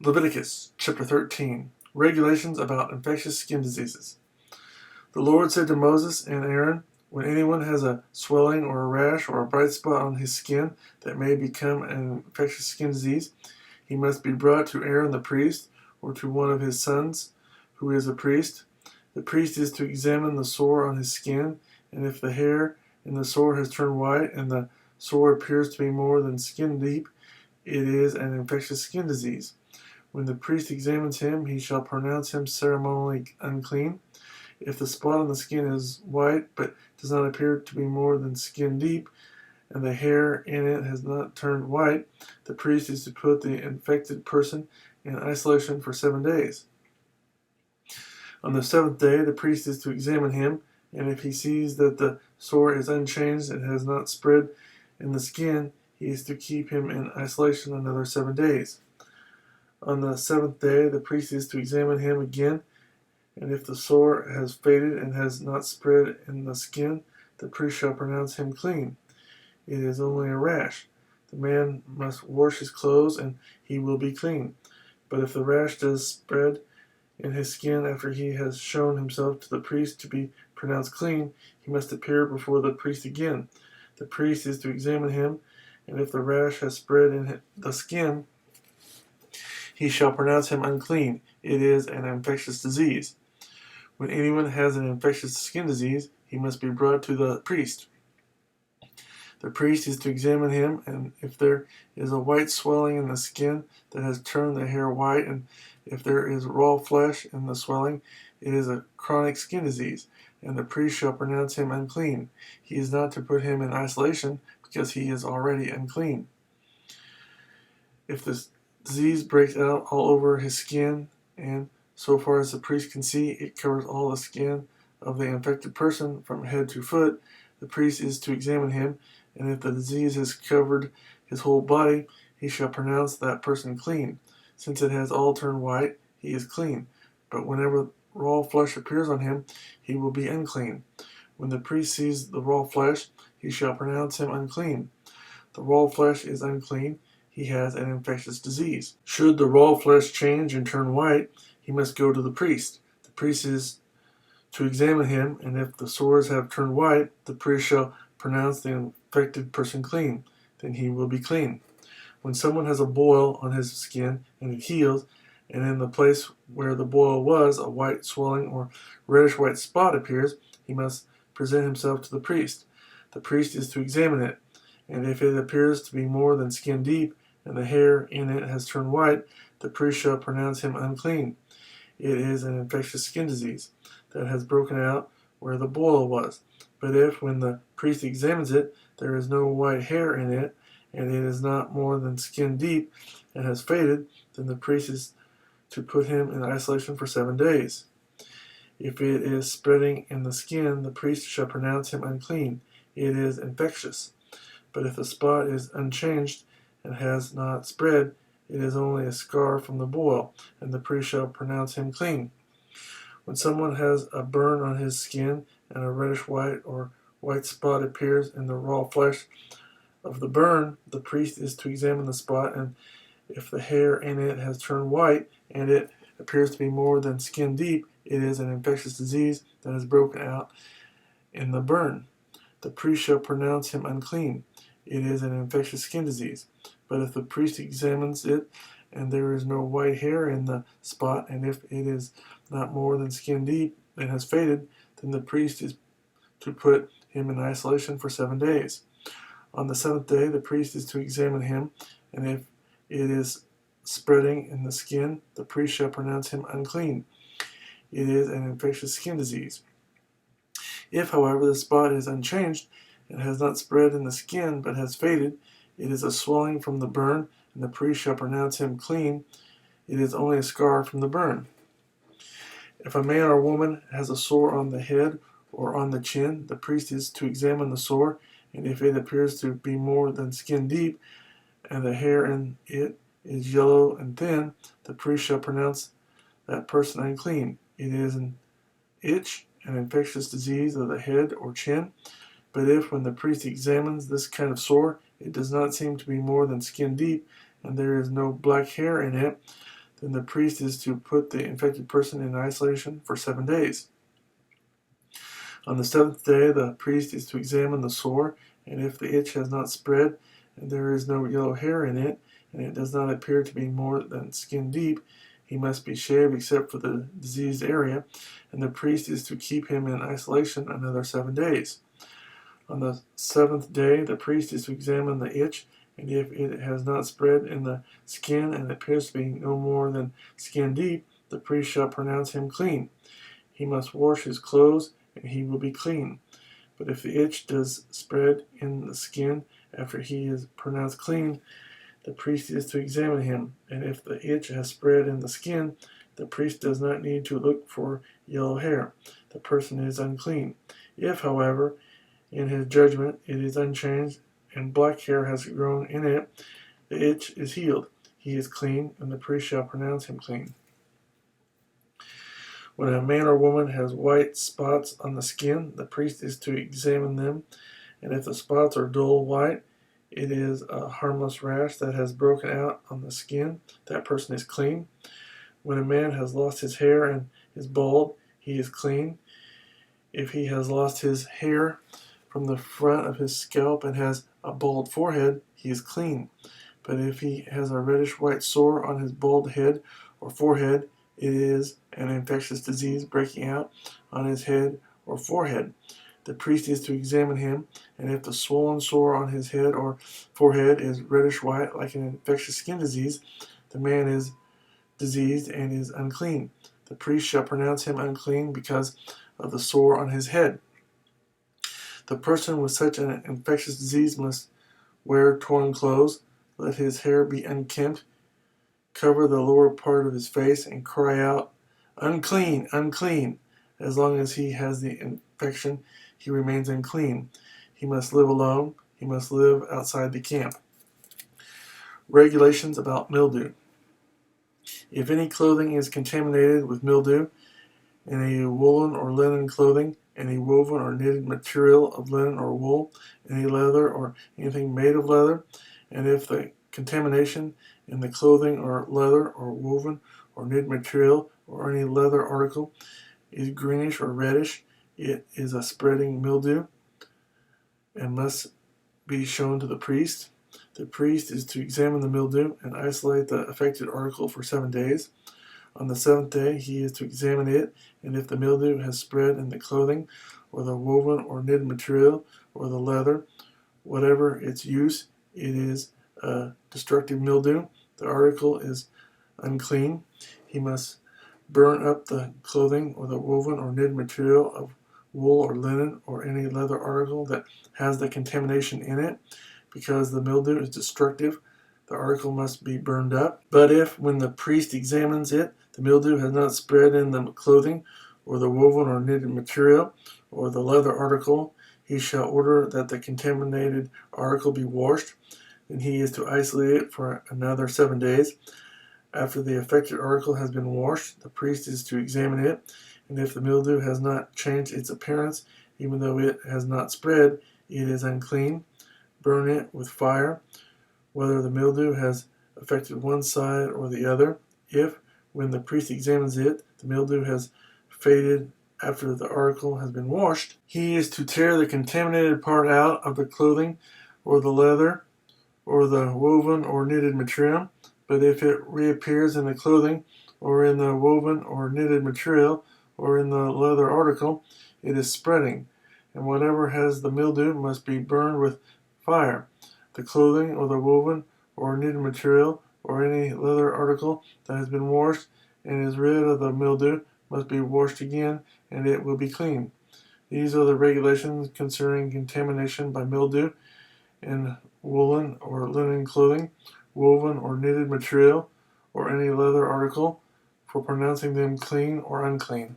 Leviticus chapter 13. Regulations about infectious skin diseases. The Lord said to Moses and Aaron, when anyone has a swelling or a rash or a bright spot on his skin that may become an infectious skin disease, he must be brought to Aaron the priest or to one of his sons who is a priest. The priest is to examine the sore on his skin, and if the hair in the sore has turned white and the sore appears to be more than skin deep, it is an infectious skin disease. When the priest examines him, he shall pronounce him ceremonially unclean. If the spot on the skin is white, but does not appear to be more than skin deep, and the hair in it has not turned white, the priest is to put the infected person in isolation for 7 days. On the seventh day, the priest is to examine him, and if he sees that the sore is unchanged and has not spread in the skin, he is to keep him in isolation another 7 days. On the seventh day, the priest is to examine him again, and if the sore has faded and has not spread in the skin, the priest shall pronounce him clean. It is only a rash. The man must wash his clothes, and he will be clean. But if the rash does spread in his skin after he has shown himself to the priest to be pronounced clean, he must appear before the priest again. The priest is to examine him, and if the rash has spread in the skin, he shall pronounce him unclean. It is an infectious disease. When anyone has an infectious skin disease, he must be brought to the priest. The priest is to examine him, and if there is a white swelling in the skin that has turned the hair white, and if there is raw flesh in the swelling, it is a chronic skin disease, and the priest shall pronounce him unclean. He is not to put him in isolation, because he is already unclean. If the disease breaks out all over his skin, and so far as the priest can see, it covers all the skin of the infected person from head to foot, the priest is to examine him, and if the disease has covered his whole body, he shall pronounce that person clean. Since it has all turned white, he is clean. But whenever raw flesh appears on him, he will be unclean. When the priest sees the raw flesh, he shall pronounce him unclean. The raw flesh is unclean. He has an infectious disease. Should the raw flesh change and turn white, he must go to the priest. The priest is to examine him, and if the sores have turned white, the priest shall pronounce the infected person clean. Then he will be clean. When someone has a boil on his skin and it heals, and in the place where the boil was, a white swelling or reddish white spot appears, he must present himself to the priest. The priest is to examine it, and if it appears to be more than skin deep, and the hair in it has turned white, the priest shall pronounce him unclean. It is an infectious skin disease that has broken out where the boil was. But if, when the priest examines it, there is no white hair in it, and it is not more than skin deep and has faded, then the priest is to put him in isolation for 7 days. If it is spreading in the skin, the priest shall pronounce him unclean. It is infectious. But if the spot is unchanged and has not spread, it is only a scar from the boil, and the priest shall pronounce him clean. When someone has a burn on his skin, and a reddish white or white spot appears in the raw flesh of the burn, the priest is to examine the spot, and if the hair in it has turned white, and it appears to be more than skin deep, it is an infectious disease that has broken out in the burn. The priest shall pronounce him unclean. It is an infectious skin disease. But if the priest examines it, and there is no white hair in the spot, and if it is not more than skin deep and has faded, then the priest is to put him in isolation for 7 days. On the seventh day, the priest is to examine him, and if it is spreading in the skin, the priest shall pronounce him unclean. It is an infectious skin disease. If, however, the spot is unchanged and has not spread in the skin but has faded, it is a swelling from the burn, and the priest shall pronounce him clean. It is only a scar from the burn. If a man or woman has a sore on the head or on the chin, the priest is to examine the sore, and if it appears to be more than skin deep, and the hair in it is yellow and thin, the priest shall pronounce that person unclean. It is an itch, an infectious disease of the head or chin. But if, when the priest examines this kind of sore, it does not seem to be more than skin deep, and there is no black hair in it, then the priest is to put the infected person in isolation for 7 days. On the 7th day, the priest is to examine the sore, and if the itch has not spread, and there is no yellow hair in it, and it does not appear to be more than skin deep, he must be shaved except for the diseased area, and the priest is to keep him in isolation another 7 days. On the 7th day, the priest is to examine the itch, and if it has not spread in the skin and appears to be no more than skin deep, the priest shall pronounce him clean. He must wash his clothes, and he will be clean. But if the itch does spread in the skin after he is pronounced clean, the priest is to examine him, and if the itch has spread in the skin, the priest does not need to look for yellow hair. The person is unclean. If, however, in his judgment it is unchanged, and black hair has grown in it, the itch is healed. He is clean, and the priest shall pronounce him clean. When a man or woman has white spots on the skin, the priest is to examine them, and if the spots are dull white, it is a harmless rash that has broken out on the skin. That person is clean. When a man has lost his hair and is bald, he is clean. If he has lost his hair from the front of his scalp and has a bald forehead, he is clean. But if he has a reddish-white sore on his bald head or forehead, it is an infectious disease breaking out on his head or forehead. The priest is to examine him, and if the swollen sore on his head or forehead is reddish-white like an infectious skin disease, the man is diseased and is unclean. The priest shall pronounce him unclean because of the sore on his head. The person with such an infectious disease must wear torn clothes, let his hair be unkempt, cover the lower part of his face, and cry out, "Unclean, unclean!" As long as he has the infection, he remains unclean. He must live alone. He must live outside the camp. Regulations about mildew. If any clothing is contaminated with mildew, any woolen or linen clothing, any woven or knitted material of linen or wool, any leather or anything made of leather, and if the contamination in the clothing or leather or woven or knit material or any leather article is greenish or reddish, it is a spreading mildew and must be shown to the priest. The priest is to examine the mildew and isolate the affected article for 7 days. On the 7th day, he is to examine it, and if the mildew has spread in the clothing or the woven or knitted material or the leather, whatever its use, it is a destructive mildew. The article is unclean. He must burn up the clothing or the woven or knitted material of wool or linen or any leather article that has the contamination in it. Because the mildew is destructive, the article must be burned up. But if, when the priest examines it, the mildew has not spread in the clothing or the woven or knitted material or the leather article, he shall order that the contaminated article be washed. Then he is to isolate it for another 7 days. After the affected article has been washed, the priest is to examine it, and if the mildew has not changed its appearance, even though it has not spread, it is unclean. Burn it with fire, whether the mildew has affected one side or the other. If, when the priest examines it, the mildew has faded after the article has been washed, he is to tear the contaminated part out of the clothing or the leather or the woven or knitted material. But if it reappears in the clothing or in the woven or knitted material or in the leather article, it is spreading, and whatever has the mildew must be burned with fire. The clothing or the woven or knitted material or any leather article that has been washed and is rid of the mildew must be washed again, and it will be clean. These are the regulations concerning contamination by mildew in woolen or linen clothing, woven or knitted material, or any leather article, for pronouncing them clean or unclean.